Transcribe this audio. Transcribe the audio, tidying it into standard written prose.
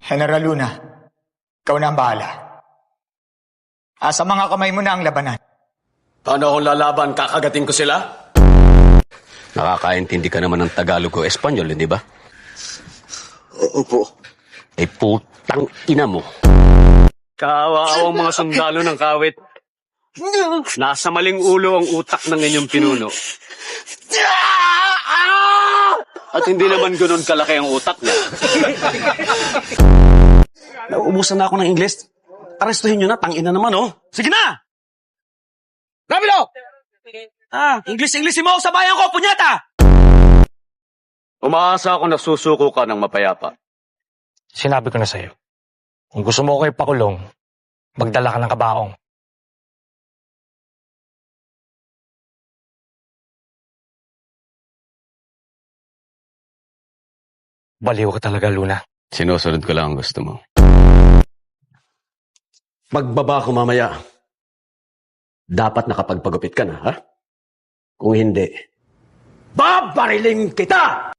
General Luna, ikaw na ang bahala. Sa mga kamay mo na ang labanan. Paano akong lalaban? Kakagating ko sila? Nakakaintindi ka naman ng Tagalog o Espanyol, hindi ba? Opo. Putang ina mo. Kawaawang mga sundalo ng kawit. Nasa maling ulo ang utak ng inyong pinuno. At hindi naman ganoon kalaki ang utak niya. Nauubusan na ako ng Ingles. Arestuhin nyo na, tangina naman, oh. Sige na! Rapido! English mo sa bayan ko, punyata! Umaasa ako na susuko ka ng mapayapa. Sinabi ko na sa'yo, kung gusto mo ko ipakulong, magdala ka ng kabaong. Baliw ka talaga, Luna. Sinusunod ko lang ang gusto mo. Magbaba ko mamaya. Dapat nakapagpagupit ka na, ha? Kung hindi, babariling kita!